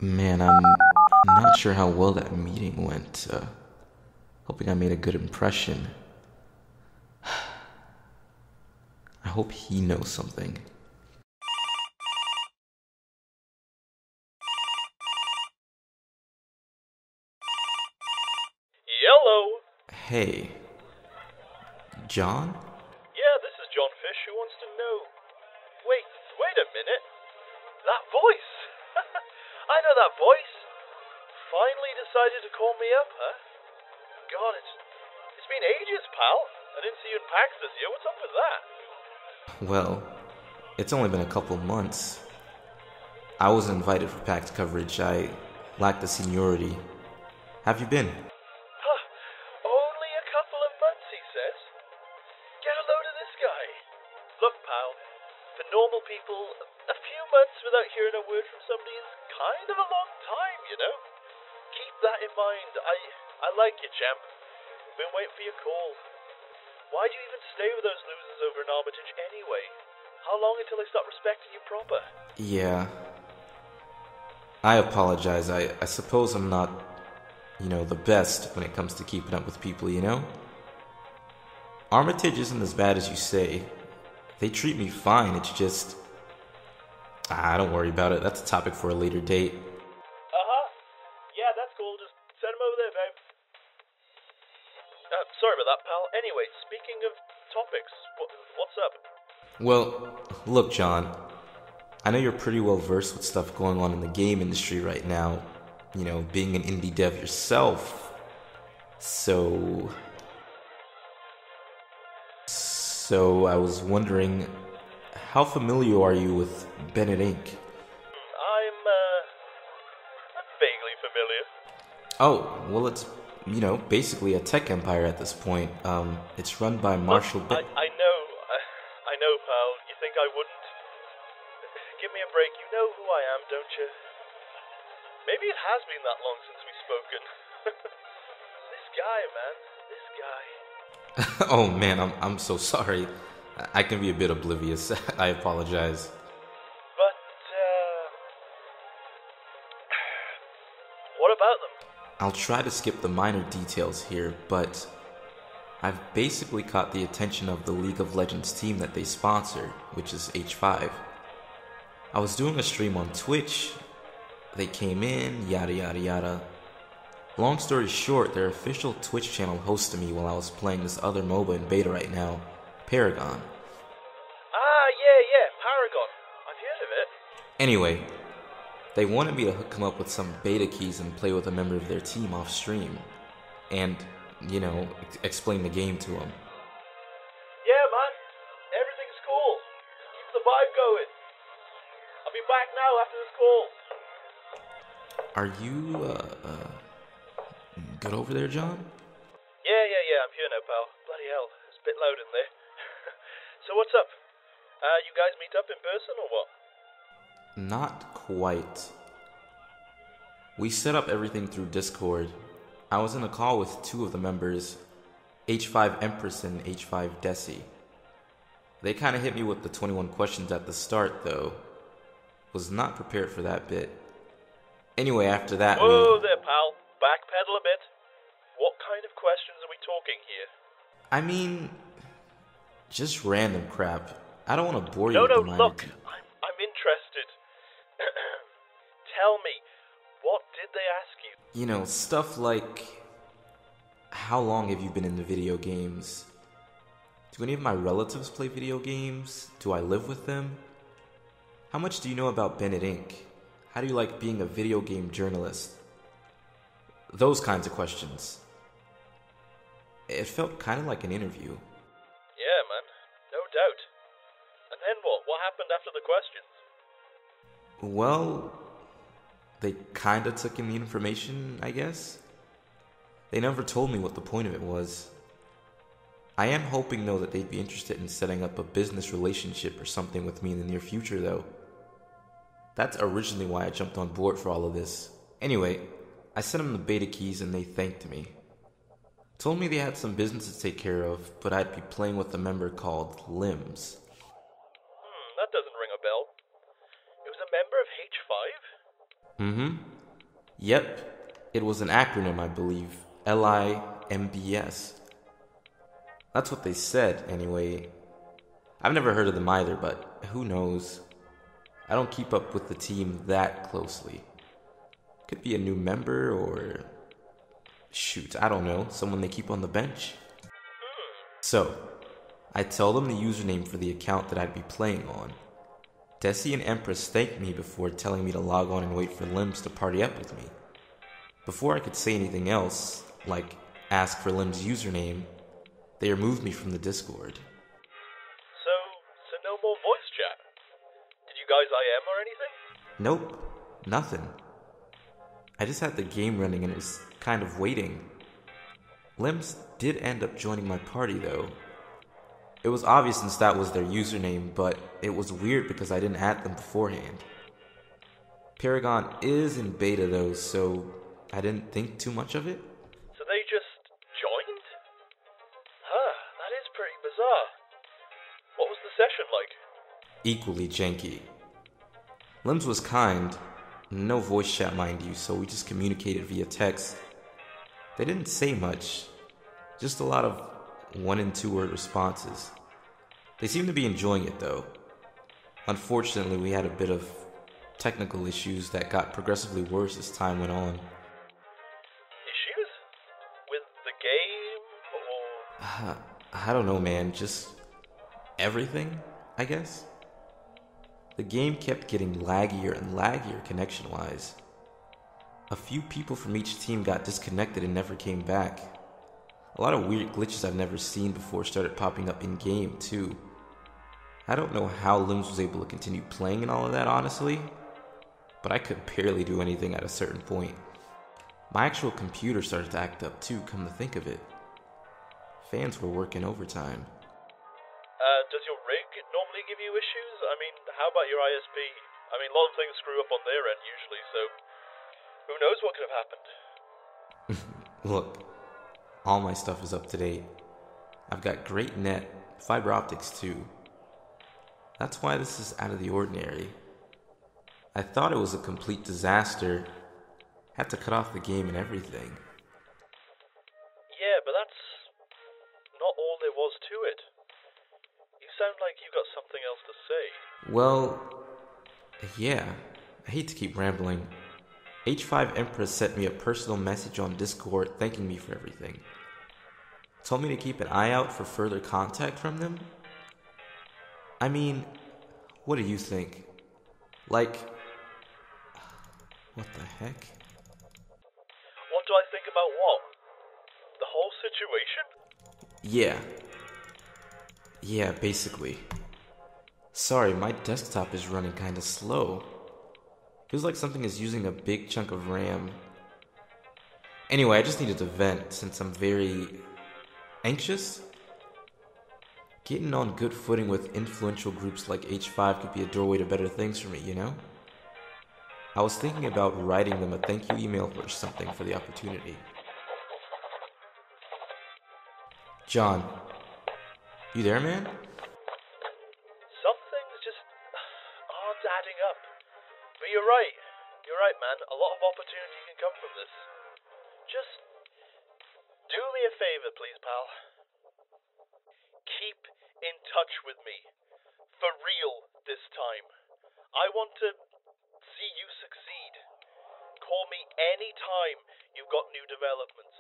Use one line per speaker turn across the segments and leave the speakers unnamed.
Man, I'm not sure how well that meeting went. Hoping I made a good impression. I hope he knows something.
Yellow!
Hey, John?
Yeah, this is John Fish who wants to know. Wait a minute. That voice! I know that voice. Finally decided to call me up, huh? God, it's been ages, pal. I didn't see you in PAX this year. What's up with that?
Well, it's only been a couple months. I wasn't invited for PAX coverage. I lack the seniority. Have you been?
Huh. Only a couple of months, he says. Get a load of this guy. Look, pal, for normal people, a few months without hearing a word from somebody is kind of a long time, you know? Keep that in mind. I like you, champ. Been waiting for your call. Why'd you even stay with those losers over in Armitage anyway? How long until they start respecting you proper?
Yeah. I apologize. I suppose I'm not, the best when it comes to keeping up with people, Armitage isn't as bad as you say. They treat me fine, it's just... don't worry about it. That's a topic for a later date.
Yeah, that's cool. Just send him over there, babe. Sorry about that, pal. Anyway, speaking of topics, what's up?
Well, look, John. I know you're pretty well versed with stuff going on in the game industry right now. Being an indie dev yourself. So I was wondering, how familiar are you with Bennett Inc.?
I'm vaguely familiar.
Oh, well, it's, basically a tech empire at this point. It's run by Marshall
I know, pal. You think I wouldn't? Give me a break. You know who I am, don't you? Maybe it has been that long since we've spoken. This guy, man. This guy.
Oh man, I'm so sorry. I can be a bit oblivious. I apologize.
But, what about them?
I'll try to skip the minor details here, but I've basically caught the attention of the League of Legends team that they sponsor, which is H5. I was doing a stream on Twitch. They came in, yada yada yada. Long story short, their official Twitch channel hosted me while I was playing this other MOBA in beta right now, Paragon.
Yeah, Paragon. I've heard of it.
Anyway, they wanted me to hook them up with some beta keys and play with a member of their team off stream. And, explain the game to them.
Yeah, man. Everything's cool. Keep the vibe going. I'll be back now after this call.
Are you, good over there, John?
Yeah, I'm here now, pal. Bloody hell, it's a bit loud in there. So what's up? You guys meet up in person or what?
Not quite. We set up everything through Discord. I was in a call with two of the members, H5 Empress and H5 Desi. They kind of hit me with the 21 questions at the start, though. Was not prepared for that bit. Anyway, after that,
Whoa there, pal. Backpedal a bit. What kind of questions are we talking here?
I mean, just random crap. I don't want to bore you
No,
with the minor
look. I'm interested. Tell me, what did they ask you?
Stuff like, how long have you been into video games? Do any of my relatives play video games? Do I live with them? How much do you know about Bennett Inc.? How do you like being a video game journalist? Those kinds of questions. It felt kind of like an interview.
Yeah, man. No doubt. And then what? What happened after the questions?
Well, they kind of took in the information, I guess. They never told me what the point of it was. I am hoping, though, that they'd be interested in setting up a business relationship or something with me in the near future, though. That's originally why I jumped on board for all of this. Anyway, I sent them the beta keys and they thanked me. Told me they had some business to take care of, but I'd be playing with a member called Limbs.
That doesn't ring a bell. It was a member of H5?
Mm-hmm. Yep, it was an acronym, I believe. LIMBS. That's what they said, anyway. I've never heard of them either, but who knows? I don't keep up with the team that closely. Could be a new member or... shoot, I don't know, someone they keep on the bench. So, I tell them the username for the account that I'd be playing on. Desi and Empress thanked me before telling me to log on and wait for Limbs to party up with me. Before I could say anything else, like ask for Lim's username, they removed me from the Discord.
So no more voice chat? Did you guys IM or anything?
Nope, nothing. I just had the game running and was kind of waiting. Limbs did end up joining my party though. It was obvious since that was their username, but it was weird because I didn't add them beforehand. Paragon is in beta though, so I didn't think too much of it.
So they just joined? Huh, that is pretty bizarre. What was the session like?
Equally janky. Limbs was kind. No voice chat, mind you, so we just communicated via text. They didn't say much, just a lot of 1- and 2-word responses. They seemed to be enjoying it though. Unfortunately, we had a bit of technical issues that got progressively worse as time went on.
Issues? With the game, or...?
I don't know, man, just everything, I guess. The game kept getting laggier and laggier connection-wise. A few people from each team got disconnected and never came back. A lot of weird glitches I've never seen before started popping up in-game, too. I don't know how Limbs was able to continue playing and all of that, honestly, but I could barely do anything at a certain point. My actual computer started to act up, too, come to think of it. Fans were working overtime.
Does your rig normally give you issues? I mean, how about your ISP? I mean, a lot of things screw up on their end usually, so who knows what could have happened?
Look, all my stuff is up to date. I've got great net, fiber optics too. That's why this is out of the ordinary. I thought it was a complete disaster. Had to cut off the game and everything.
Yeah, but that's not all there was to it. You sound like you got something else to say.
Well, yeah. I hate to keep rambling. H5 Empress sent me a personal message on Discord thanking me for everything. Told me to keep an eye out for further contact from them. I mean, what do you think? Like, what the heck?
What do I think about what? The whole situation?
Yeah, basically. Sorry, my desktop is running kinda slow. Feels like something is using a big chunk of RAM. Anyway, I just needed to vent since I'm very anxious. Getting on good footing with influential groups like H5 could be a doorway to better things for me, you know? I was thinking about writing them a thank you email or something for the opportunity. John, you there, man?
Some things just aren't adding up. But you're right, man. A lot of opportunity can come from this. Just do me a favor, please, pal. Keep in touch with me. For real this time. I want to see you succeed. Call me any time you've got new developments.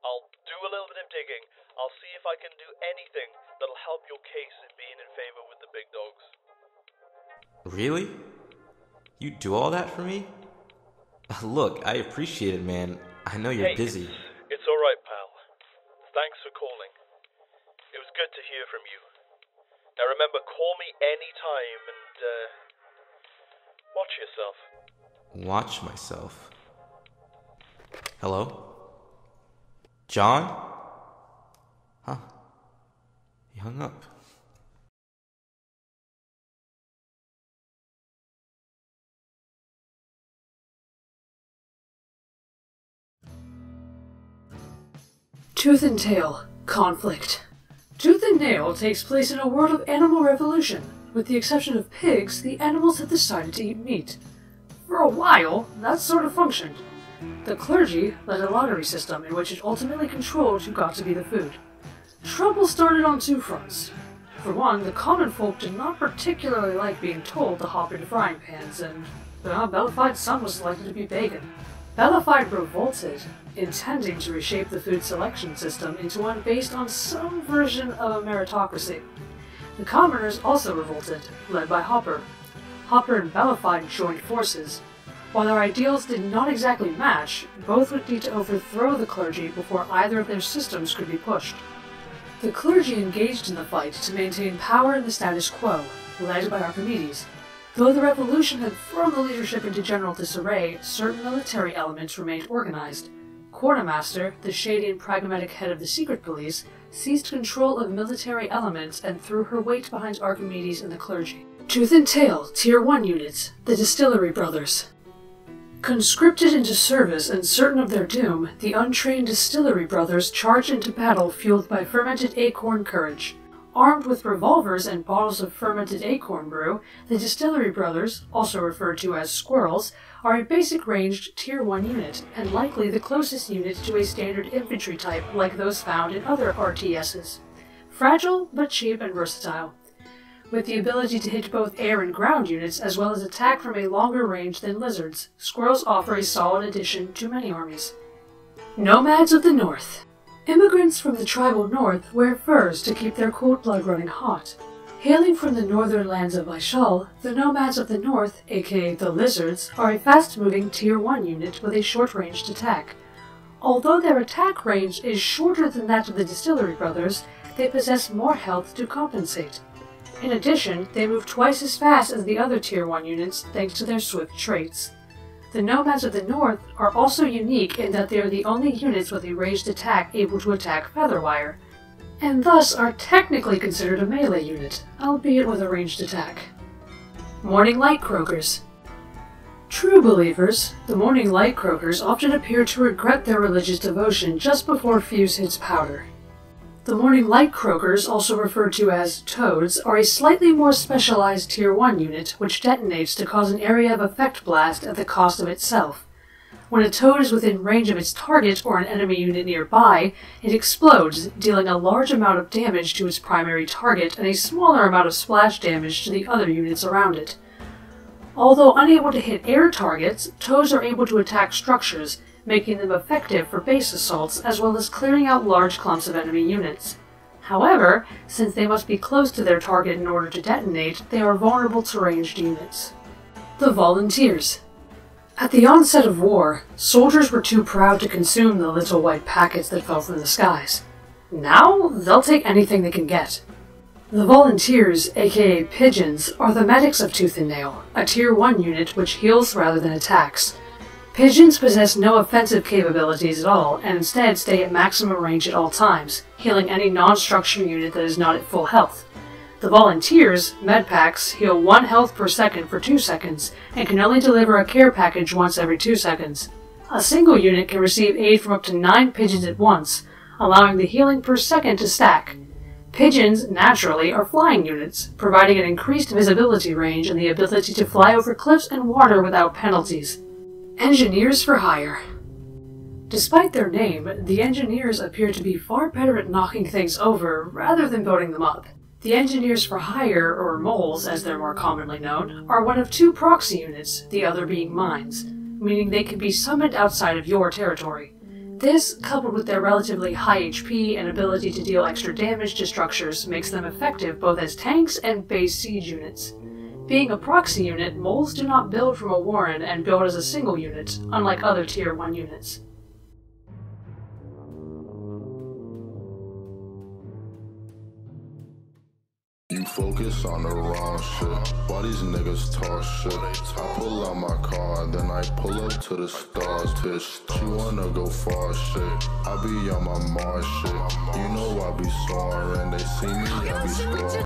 I'll do a little bit of digging. I'll see if I can do anything that'll help your case in being in favor with the big dogs.
Really? You do all that for me? Look, I appreciate it, man. I know you're busy.
It's alright, pal. Thanks for calling. It was good to hear from you. Now remember, call me anytime and, watch yourself.
Watch myself. Hello? John? Huh. He hung up.
Tooth and Tail. Conflict. Tooth and Nail takes place in a world of animal revolution. With the exception of pigs, the animals have decided to eat meat. For a while, that sort of functioned. The clergy led a lottery system in which it ultimately controlled who got to be the food. Trouble started on two fronts. For one, the common folk did not particularly like being told to hop into frying pans, and Bellified's son was selected to be bacon. Bellified revolted, intending to reshape the food selection system into one based on some version of a meritocracy. The commoners also revolted, led by Hopper. Hopper and Bellified joined forces. While their ideals did not exactly match, both would need to overthrow the clergy before either of their systems could be pushed. The clergy engaged in the fight to maintain power in the status quo, led by Archimedes. Though the revolution had thrown the leadership into general disarray, certain military elements remained organized. Quartermaster, the shady and pragmatic head of the secret police, seized control of military elements and threw her weight behind Archimedes and the clergy. Tooth and Tail, Tier 1 units, the Distillery Brothers. Conscripted into service and certain of their doom, the untrained Distillery Brothers charged into battle fueled by fermented acorn courage. Armed with revolvers and bottles of fermented acorn brew, the Distillery Brothers, also referred to as Squirrels, are a basic ranged Tier 1 unit, and likely the closest unit to a standard infantry type like those found in other RTSs. Fragile, but cheap and versatile. With the ability to hit both air and ground units as well as attack from a longer range than lizards, Squirrels offer a solid addition to many armies. Nomads of the North. Immigrants from the tribal north wear furs to keep their cold blood running hot. Hailing from the northern lands of Aishal, the Nomads of the North, aka the Lizards, are a fast-moving Tier 1 unit with a short-ranged attack. Although their attack range is shorter than that of the Distillery Brothers, they possess more health to compensate. In addition, they move twice as fast as the other Tier 1 units thanks to their swift traits. The Nomads of the North are also unique in that they are the only units with a ranged attack able to attack Featherwire, and thus are technically considered a melee unit, albeit with a ranged attack. Morning Light Croakers. True believers, the Morning Light Croakers often appear to regret their religious devotion just before Fuse hits powder. The Morning Light Croakers, also referred to as Toads, are a slightly more specialized Tier 1 unit which detonates to cause an area of effect blast at the cost of itself. When a toad is within range of its target or an enemy unit nearby, it explodes, dealing a large amount of damage to its primary target and a smaller amount of splash damage to the other units around it. Although unable to hit air targets, toads are able to attack structures, making them effective for base assaults as well as clearing out large clumps of enemy units. However, since they must be close to their target in order to detonate, they are vulnerable to ranged units. The Volunteers. At the onset of war, soldiers were too proud to consume the little white packets that fell from the skies. Now, they'll take anything they can get. The Volunteers, aka Pigeons, are the medics of Tooth and Nail, a Tier 1 unit which heals rather than attacks. Pigeons possess no offensive capabilities at all, and instead stay at maximum range at all times, healing any non-structure unit that is not at full health. The Volunteers, medpacks, heal 1 health per second for 2 seconds, and can only deliver a care package once every 2 seconds. A single unit can receive aid from up to 9 pigeons at once, allowing the healing per second to stack. Pigeons, naturally, are flying units, providing an increased visibility range and the ability to fly over cliffs and water without penalties. Engineers for Hire. Despite their name, the Engineers appear to be far better at knocking things over rather than building them up. The Engineers for Hire, or Moles as they're more commonly known, are one of 2 proxy units, the other being mines, meaning they can be summoned outside of your territory. This, coupled with their relatively high HP and ability to deal extra damage to structures, makes them effective both as tanks and base siege units. Being a proxy unit, Moles do not build from a warren and build as a single unit, unlike other Tier 1 units.
You focus on the wrong shit. Why these niggas talk shit? I pull out my car, then I pull up to the stars, bitch. She wanna go far shit. I be on my Mars shit. You know I be soaring. They see me, I be scoring.